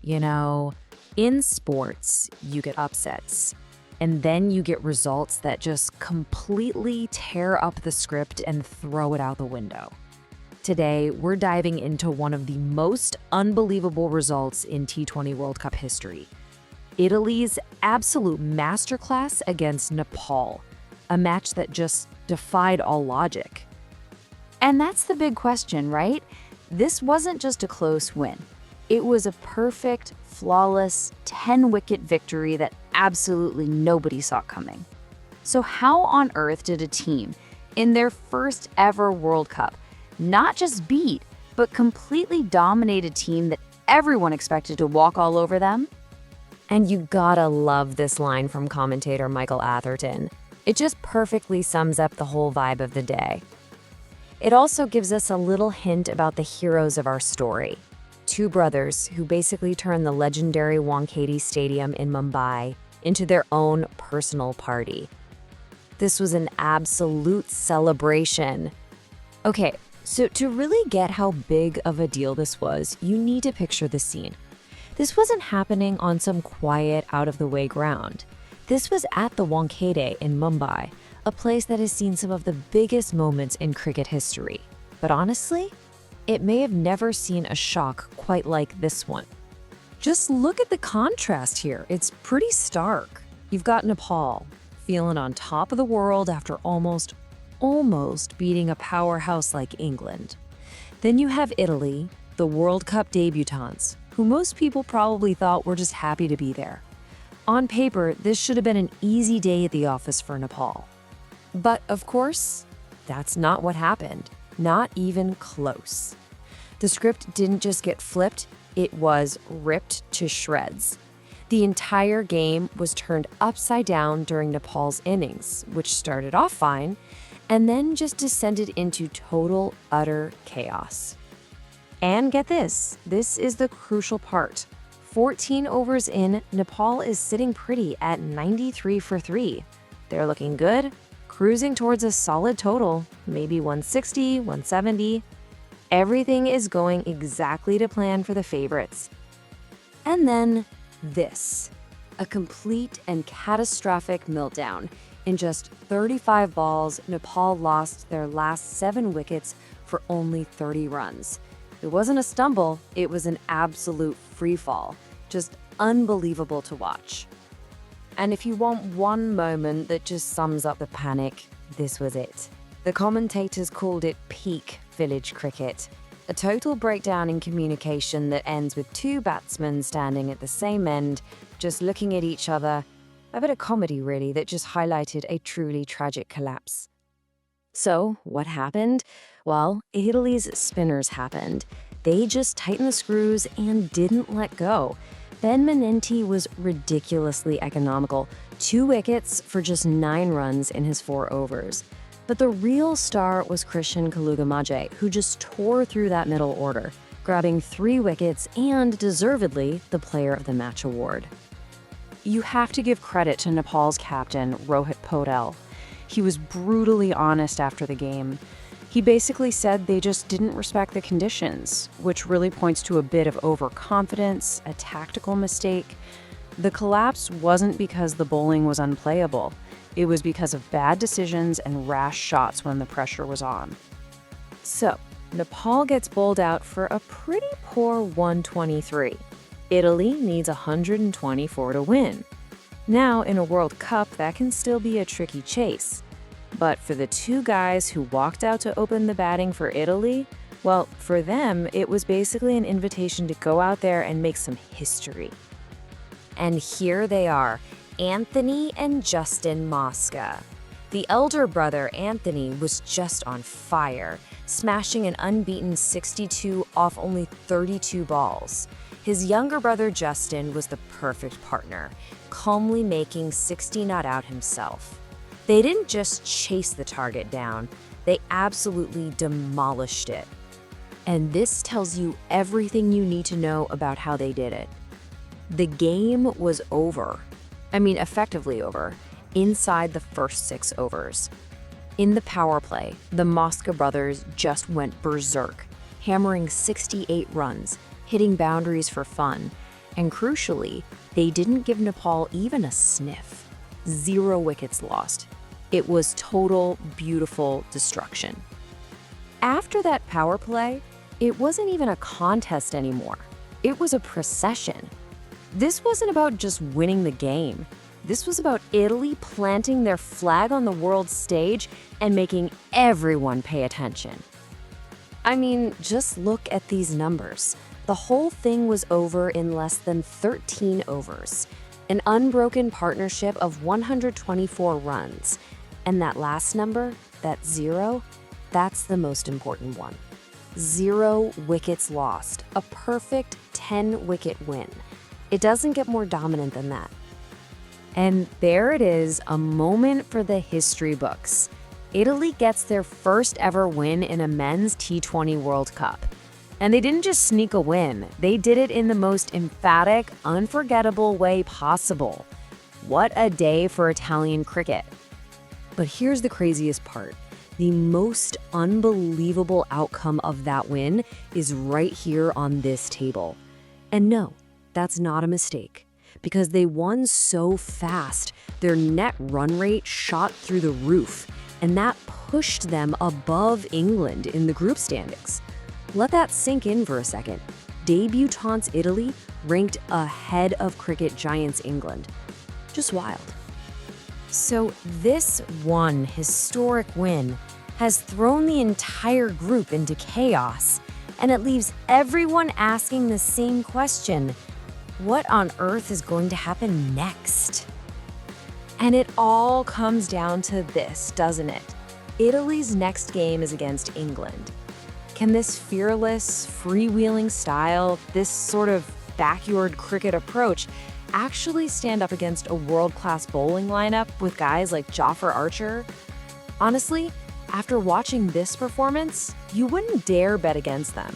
You know, in sports, you get upsets, and then you get results that just completely tear up the script and throw it out the window. Today, we're diving into one of the most unbelievable results in T20 World Cup history. Italy's absolute masterclass against Nepal, a match that just defied all logic. And that's the big question, right? This wasn't just a close win. It was a perfect, flawless 10-wicket victory that absolutely nobody saw coming. So how on earth did a team, in their first ever World Cup, not just beat, but completely dominate a team that everyone expected to walk all over them? And you gotta love this line from commentator Michael Atherton. It just perfectly sums up the whole vibe of the day. It also gives us a little hint about the heroes of our story. Two brothers who basically turned the legendary Wankhede Stadium in Mumbai into their own personal party. This was an absolute celebration. Okay, so to really get how big of a deal this was, you need to picture the scene. This wasn't happening on some quiet, out-of-the-way ground. This was at the Wankhede in Mumbai, a place that has seen some of the biggest moments in cricket history. But honestly, it may have never seen a shock quite like this one. Just look at the contrast here. It's pretty stark. You've got Nepal, feeling on top of the world after almost beating a powerhouse like England. Then you have Italy, the World Cup debutants, who most people probably thought were just happy to be there. On paper, this should have been an easy day at the office for Nepal. But of course, that's not what happened. Not even close. The script didn't just get flipped, it was ripped to shreds. The entire game was turned upside down during Nepal's innings, which started off fine, and then just descended into total, utter chaos. And get this is the crucial part. 14 overs in, Nepal is sitting pretty at 93 for 3. They're looking good, cruising towards a solid total, maybe 160, 170. Everything is going exactly to plan for the favorites. And then this, a complete and catastrophic meltdown. In just 35 balls, Nepal lost their last 7 wickets for only 30 runs. It wasn't a stumble, it was an absolute freefall. Just unbelievable to watch. And if you want one moment that just sums up the panic, this was it. The commentators called it peak village cricket. A total breakdown in communication that ends with 2 batsmen standing at the same end, just looking at each other. A bit of comedy, really, that just highlighted a truly tragic collapse. So, what happened? Well, Italy's spinners happened. They just tightened the screws and didn't let go. Ben Menenti was ridiculously economical, 2 wickets for just 9 runs in his 4 overs. But the real star was Christian Kalugamaje, who just tore through that middle order, grabbing 3 wickets and, deservedly, the Player of the Match award. You have to give credit to Nepal's captain, Rohit Paudel. He was brutally honest after the game. He basically said they just didn't respect the conditions, which really points to a bit of overconfidence, a tactical mistake. The collapse wasn't because the bowling was unplayable. It was because of bad decisions and rash shots when the pressure was on. So, Nepal gets bowled out for a pretty poor 123. Italy needs 124 to win. Now, in a World Cup, that can still be a tricky chase. But for the 2 guys who walked out to open the batting for Italy, well, for them, it was basically an invitation to go out there and make some history. And here they are, Anthony and Justin Mosca. The elder brother, Anthony, was just on fire, smashing an unbeaten 62 off only 32 balls. His younger brother, Justin, was the perfect partner, calmly making 60 not out himself. They didn't just chase the target down, they absolutely demolished it. And this tells you everything you need to know about how they did it. The game was over. Effectively over, inside the first 6 overs. In the power play, the Mosca Brothers just went berserk, hammering 68 runs, hitting boundaries for fun. And crucially, they didn't give Nepal even a sniff. 0 wickets lost. It was total, beautiful destruction. After that power play, it wasn't even a contest anymore. It was a procession. This wasn't about just winning the game. This was about Italy planting their flag on the world stage and making everyone pay attention. I mean, just look at these numbers. The whole thing was over in less than 13 overs, an unbroken partnership of 124 runs. And that last number, that 0, that's the most important one. 0 wickets lost, a perfect 10-wicket win. It doesn't get more dominant than that. And there it is, a moment for the history books. Italy gets their first ever win in a men's T20 World Cup. And they didn't just sneak a win, they did it in the most emphatic, unforgettable way possible. What a day for Italian cricket. But here's the craziest part. The most unbelievable outcome of that win is right here on this table. And no, that's not a mistake. Because they won so fast, their net run rate shot through the roof, and that pushed them above England in the group standings. Let that sink in for a second. Debutantes Italy ranked ahead of cricket giants England. Just wild. So this one historic win has thrown the entire group into chaos, and it leaves everyone asking the same question: what on earth is going to happen next? And it all comes down to this, doesn't it? Italy's next game is against England. Can this fearless, freewheeling style, this sort of backyard cricket approach, actually stand up against a world-class bowling lineup with guys like Jofra Archer? Honestly, after watching this performance, you wouldn't dare bet against them.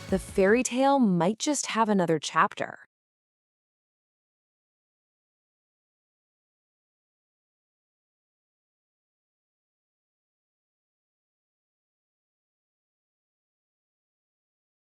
The fairy tale might just have another chapter.